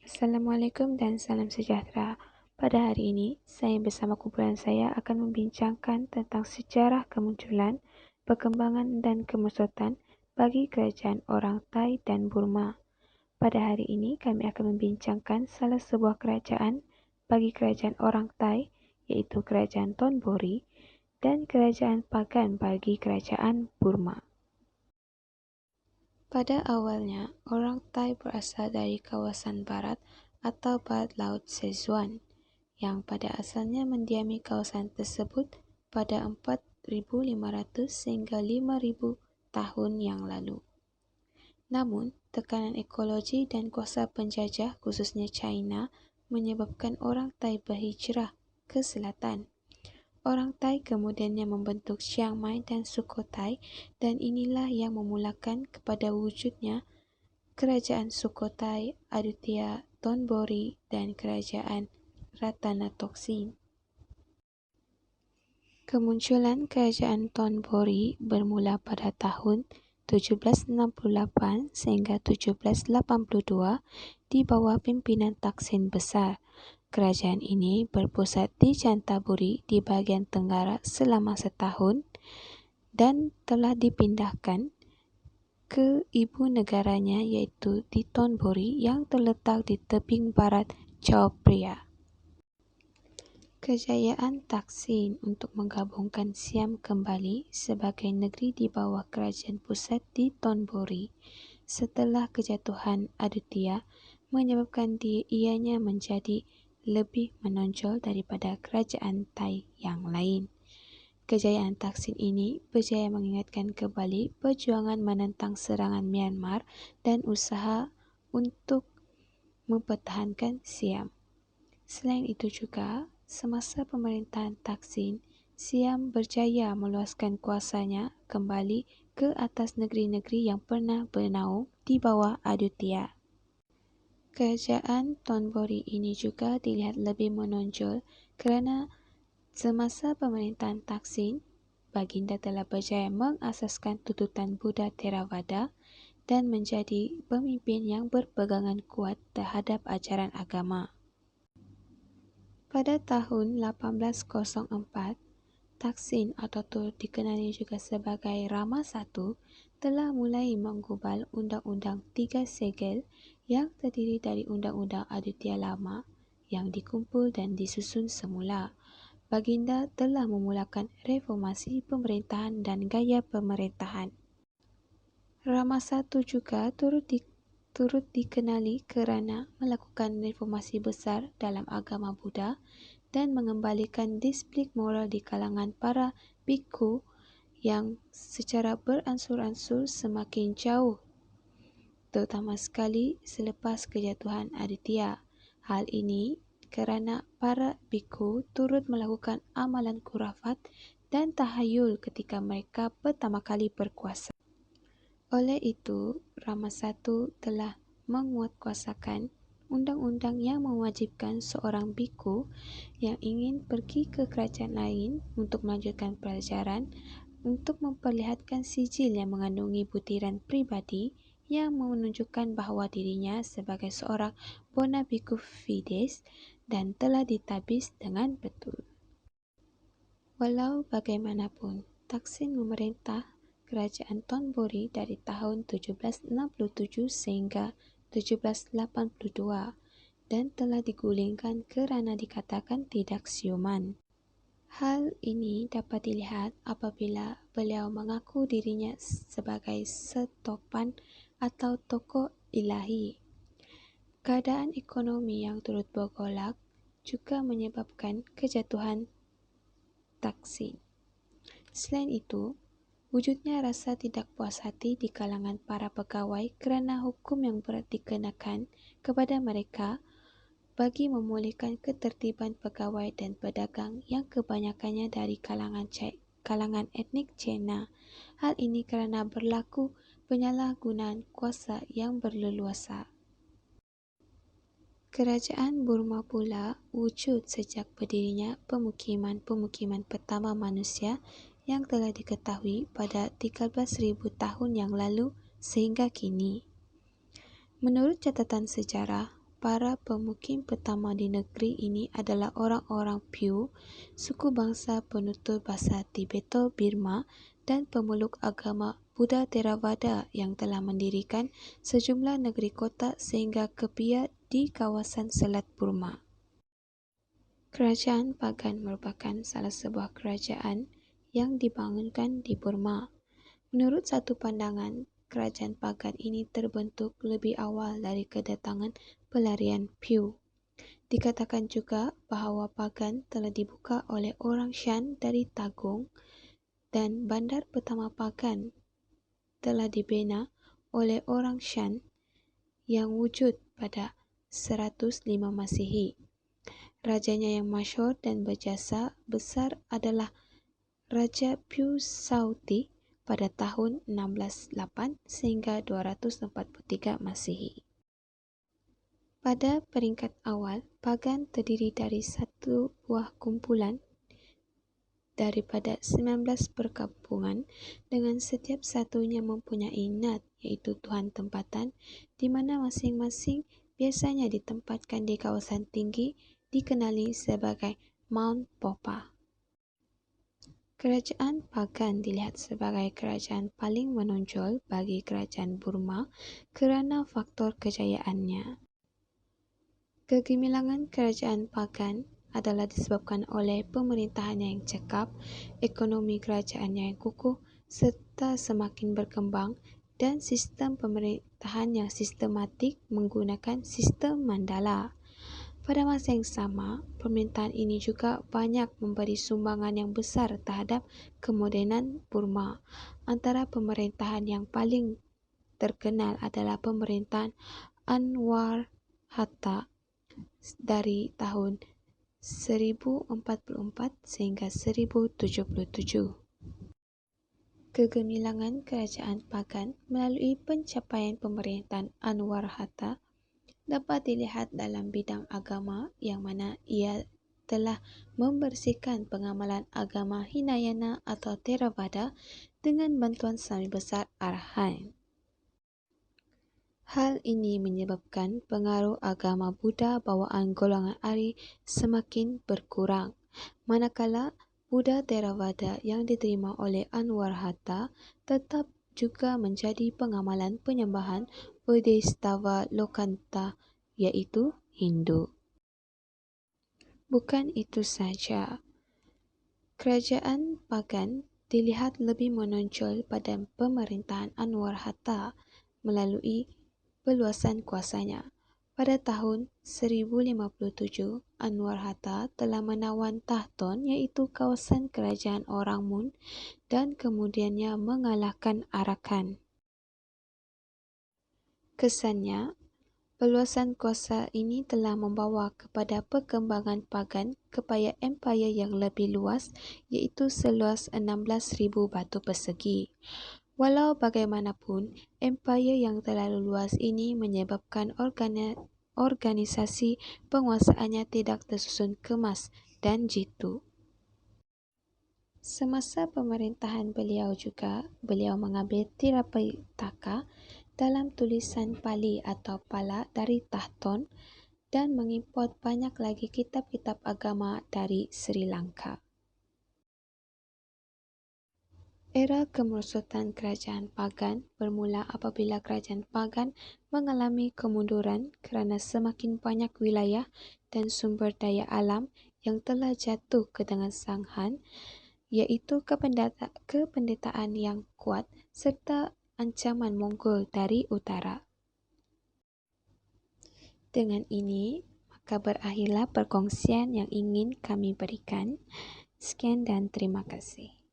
Assalamualaikum dan salam sejahtera. Pada hari ini, saya bersama kumpulan saya akan membincangkan tentang sejarah kemunculan, perkembangan dan kemerosotan bagi kerajaan orang Thai dan Burma. Pada hari ini, kami akan membincangkan salah sebuah kerajaan bagi kerajaan orang Thai, iaitu Kerajaan Thonburi, dan kerajaan Pagan bagi kerajaan Burma. Pada awalnya, orang Thai berasal dari kawasan barat atau barat laut Szechuan, yang pada asalnya mendiami kawasan tersebut pada 4.500 sehingga 5.000 tahun yang lalu. Namun, tekanan ekologi dan kuasa penjajah khususnya China menyebabkan orang Thai berhijrah ke selatan. Orang Thai kemudiannya membentuk Chiang Mai dan Sukhothai, dan inilah yang memulakan kepada wujudnya Kerajaan Sukhothai, Ayutthaya, Thonburi, dan Kerajaan Ratanatoksin. Kemunculan Kerajaan Thonburi bermula pada tahun 1768 sehingga 1782 di bawah pimpinan Taksin Besar. Kerajaan ini berpusat di Chanthaburi di bahagian tenggara selama setahun dan telah dipindahkan ke ibu negaranya iaitu di Thonburi yang terletak di tebing barat Chao Phraya. Kejayaan Taksin untuk menggabungkan Siam kembali sebagai negeri di bawah kerajaan pusat di Thonburi setelah kejatuhan Ayutthaya menyebabkan ianya menjadi lebih menonjol daripada kerajaan Thai yang lain. Kejayaan Taksin ini berjaya mengingatkan kembali perjuangan menentang serangan Myanmar dan usaha untuk mempertahankan Siam. Selain itu juga, semasa pemerintahan Taksin, Siam berjaya meluaskan kuasanya kembali ke atas negeri-negeri yang pernah bernaung di bawah Ayutthaya. Kerajaan Thonburi ini juga dilihat lebih menonjol kerana semasa pemerintahan Taksin, baginda telah berjaya mengasaskan tuntutan Buddha Theravada dan menjadi pemimpin yang berpegangan kuat terhadap ajaran agama. Pada tahun 1804, Taksin atau turut dikenali juga sebagai Rama I telah mulai menggubal Undang-Undang 3 Segel yang terdiri dari Undang-Undang Ayutthaya Lama yang dikumpul dan disusun semula. Baginda telah memulakan reformasi pemerintahan dan gaya pemerintahan. Rama I juga turut dikenali kerana melakukan reformasi besar dalam agama Buddha dan mengembalikan disiplin moral di kalangan para bhikkhu yang secara beransur-ansur semakin jauh, terutama sekali selepas kejatuhan Ayutthaya. Hal ini kerana para bhikkhu turut melakukan amalan khurafat dan tahayul ketika mereka pertama kali berkuasa. Oleh itu, Rama I telah menguatkuasakan undang-undang yang mewajibkan seorang bhikkhu yang ingin pergi ke kerajaan lain untuk melanjutkan pelajaran untuk memperlihatkan sijil yang mengandungi butiran pribadi yang menunjukkan bahawa dirinya sebagai seorang bona bhikkhu fides dan telah ditabis dengan betul. Walau bagaimanapun, Taksin memerintah Kerajaan Thonburi dari tahun 1767 sehingga 1782 dan telah digulingkan kerana dikatakan tidak siuman. Hal ini dapat dilihat apabila beliau mengaku dirinya sebagai setopan atau tokoh ilahi. Keadaan ekonomi yang turut bergolak juga menyebabkan kejatuhan Taksin. Selain itu, wujudnya rasa tidak puas hati di kalangan para pegawai kerana hukum yang berat dikenakan kepada mereka bagi memulihkan ketertiban pegawai dan pedagang yang kebanyakannya dari kalangan etnik Cina. Hal ini kerana berlaku penyalahgunaan kuasa yang berleluasa. Kerajaan Burma pula wujud sejak berdirinya pemukiman pertama manusia yang telah diketahui pada 13,000 tahun yang lalu sehingga kini. Menurut catatan sejarah, para pemukim pertama di negeri ini adalah orang-orang Pyu, suku bangsa penutur bahasa Tibeto-Birma dan pemeluk agama Buddha Theravada yang telah mendirikan sejumlah negeri kota sehingga kepiat di kawasan Selat Burma. Kerajaan Pagan merupakan salah sebuah kerajaan yang dibangunkan di Burma. Menurut satu pandangan, kerajaan Pagan ini terbentuk lebih awal dari kedatangan pelarian Pyu. Dikatakan juga bahawa Pagan telah dibuka oleh orang Shan dari Tagong dan bandar pertama Pagan telah dibina oleh orang Shan yang wujud pada 105 Masihi. Rajanya yang masyhur dan berjasa besar adalah Raja Pyu Sauti pada tahun 608 sehingga 243 Masihi. Pada peringkat awal, Pagan terdiri dari satu buah kumpulan daripada 19 perkampungan dengan setiap satunya mempunyai nat, iaitu tuhan tempatan, di mana masing-masing biasanya ditempatkan di kawasan tinggi dikenali sebagai Mount Popa. Kerajaan Pagan dilihat sebagai kerajaan paling menonjol bagi kerajaan Burma kerana faktor kejayaannya. Kegemilangan kerajaan Pagan adalah disebabkan oleh pemerintahannya yang cekap, ekonomi kerajaannya yang kukuh serta semakin berkembang dan sistem pemerintahan yang sistematik menggunakan sistem mandala. Pada masa yang sama, pemerintahan ini juga banyak memberi sumbangan yang besar terhadap kemodenan Burma. Antara pemerintahan yang paling terkenal adalah pemerintahan Anwar Hatta dari tahun 1044 sehingga 1077. Kegemilangan kerajaan Pagan melalui pencapaian pemerintahan Anwar Hatta dapat dilihat dalam bidang agama yang mana ia telah membersihkan pengamalan agama Hinayana atau Theravada dengan bantuan Swami Besar Arhan. Hal ini menyebabkan pengaruh agama Buddha bawaan golongan Ari semakin berkurang, manakala Buddha Theravada yang diterima oleh Anwar Hatta tetap juga menjadi pengamalan penyembahan Bodhisattva Lokanta, iaitu Hindu. Bukan itu saja, kerajaan Pagan dilihat lebih menonjol pada pemerintahan Anwar Hatta melalui peluasan kuasanya. Pada tahun 1057, Anwar Hatta telah menawan Tahton, iaitu kawasan kerajaan orang Mun, dan kemudiannya mengalahkan Arakan. Kesannya, peluasan kuasa ini telah membawa kepada perkembangan Pagan kepada empayar yang lebih luas, iaitu seluas 16,000 batu persegi. Walau bagaimanapun, empayar yang terlalu luas ini menyebabkan organisasi penguasaannya tidak tersusun kemas dan jitu. Semasa pemerintahan beliau mengambil Tirapitaka dalam tulisan Pali atau Pala dari Tahton dan mengimport banyak lagi kitab-kitab agama dari Sri Lanka. Era kemerosotan kerajaan Pagan bermula apabila kerajaan Pagan mengalami kemunduran kerana semakin banyak wilayah dan sumber daya alam yang telah jatuh ke tangan Sang Han, iaitu kependetaan yang kuat serta ancaman Mongol dari utara. Dengan ini, maka berakhirlah perkongsian yang ingin kami berikan. Sekian dan terima kasih.